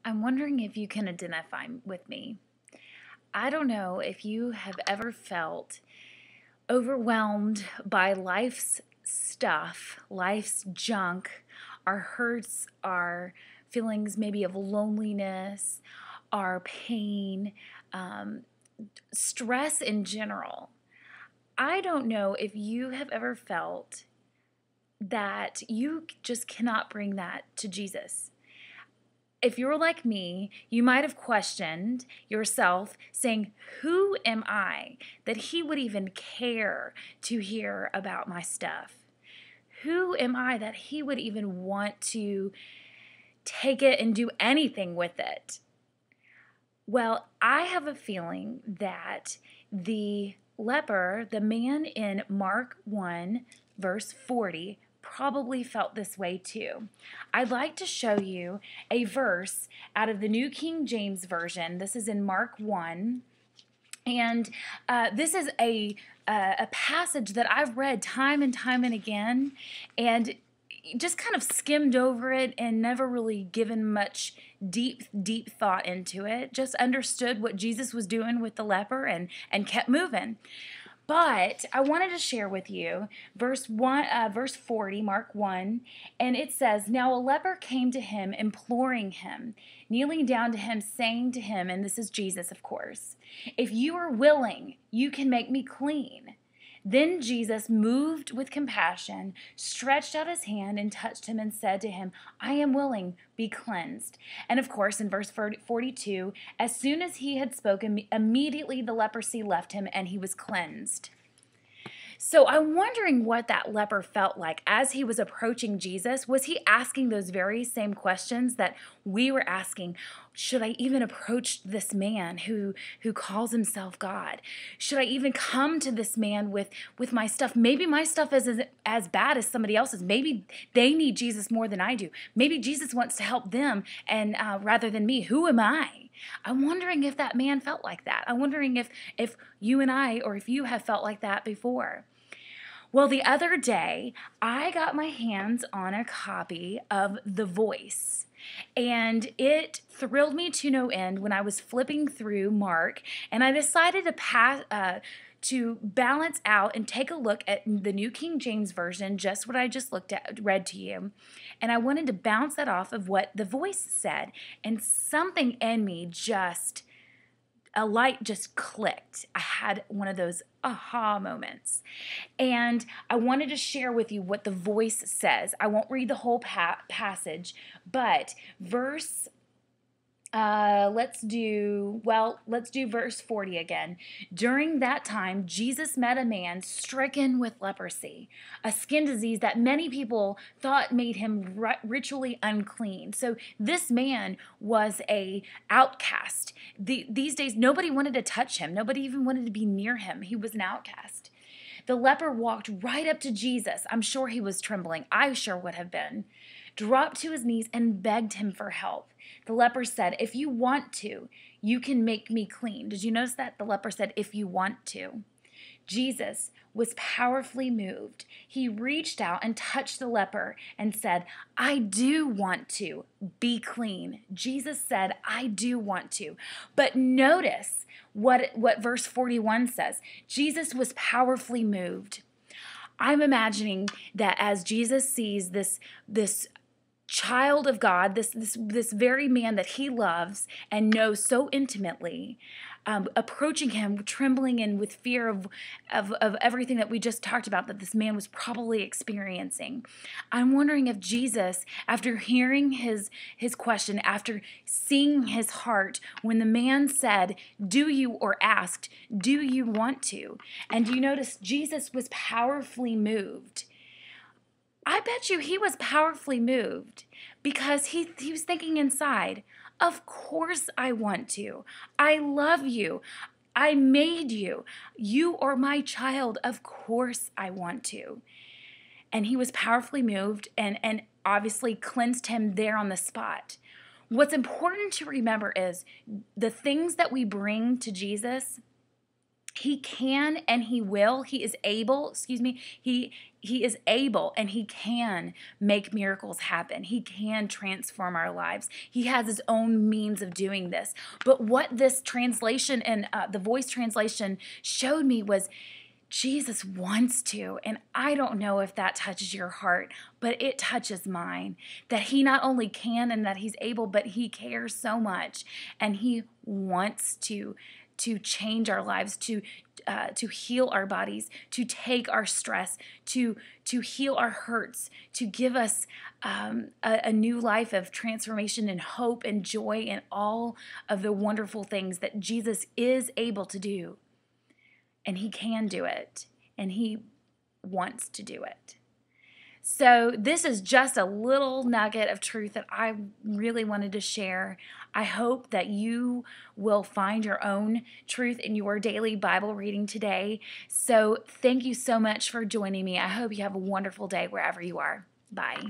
I'm wondering if you can identify with me. I don't know if you have ever felt overwhelmed by life's stuff, life's junk, our hurts, our feelings maybe of loneliness, our pain, um, stress in general. I don't know if you have ever felt that you just cannot bring that to Jesus. If you're like me, you might have questioned yourself, saying, who am I that he would even care to hear about my stuff? Who am I that he would even want to take it and do anything with it? Well, I have a feeling that the leper, the man in Mark 1, verse 40, probably felt this way too. I'd like to show you a verse out of the New King James Version. This is in Mark 1. And this is a passage that I've read time and time and again, and just kind of skimmed over it and never really given much deep thought into it. Just understood what Jesus was doing with the leper and kept moving. But I wanted to share with you verse 40, Mark 1, and it says, "Now a leper came to him, imploring him, kneeling down to him, saying to him," and this is Jesus, of course, "If you are willing, you can make me clean." Then Jesus, moved with compassion, stretched out his hand and touched him and said to him, "I am willing, be cleansed." And of course, in verse 42, as soon as he had spoken, immediately the leprosy left him and he was cleansed. So I'm wondering what that leper felt like as he was approaching Jesus. Was he asking those very same questions that we were asking? Should I even approach this man who calls himself God? Should I even come to this man with my stuff? Maybe my stuff isn't as bad as somebody else's. Maybe they need Jesus more than I do. Maybe Jesus wants to help them and rather than me. Who am I? I'm wondering if that man felt like that. I'm wondering if you and I, or if you have felt like that before. Well, the other day, I got my hands on a copy of The Voice, and it thrilled me to no end when I was flipping through Mark, and I decided to balance out and take a look at the New King James Version, just what I just read to you, and I wanted to bounce that off of what The Voice said, and something in me a light just clicked. I had one of those aha moments. And I wanted to share with you what the voice says. I won't read the whole passage, but let's do verse 40 again. "During that time, Jesus met a man stricken with leprosy, a skin disease that many people thought made him ritually unclean." So this man was a outcast. These days, nobody wanted to touch him. Nobody even wanted to be near him. He was an outcast. The leper walked right up to Jesus. I'm sure he was trembling. I sure would have been. Dropped to his knees and begged him for help. The leper said, "If you want to, you can make me clean." Did you notice that? The leper said, "If you want to." Jesus was powerfully moved. He reached out and touched the leper and said, "I do want to be clean." Jesus said, "I do want to." But notice what verse 41 says. Jesus was powerfully moved. I'm imagining that as Jesus sees this child of God, this very man that he loves and knows so intimately, approaching him, trembling and with fear of everything that we just talked about that this man was probably experiencing. I'm wondering if Jesus, after hearing his question, after seeing his heart, when the man said, "Do you," or asked, "Do you want to?" And you notice Jesus was powerfully moved. I bet you he was powerfully moved because he was thinking inside, of course I want to. I love you. I made you. You are my child. Of course I want to. And he was powerfully moved and obviously cleansed him there on the spot. What's important to remember is the things that we bring to Jesus, He can and he will. He is able, he is able and he can make miracles happen. He can transform our lives. He has his own means of doing this. But what this translation and the Voice translation showed me was Jesus wants to, and I don't know if that touches your heart, but it touches mine, that he not only can and that he's able, but he cares so much, and he wants to change our lives, to heal our bodies, to take our stress, to heal our hurts, to give us a new life of transformation and hope and joy and all of the wonderful things that Jesus is able to do. And he can do it, and he wants to do it. So this is just a little nugget of truth that I really wanted to share. I hope that you will find your own truth in your daily Bible reading today. So thank you so much for joining me. I hope you have a wonderful day wherever you are. Bye.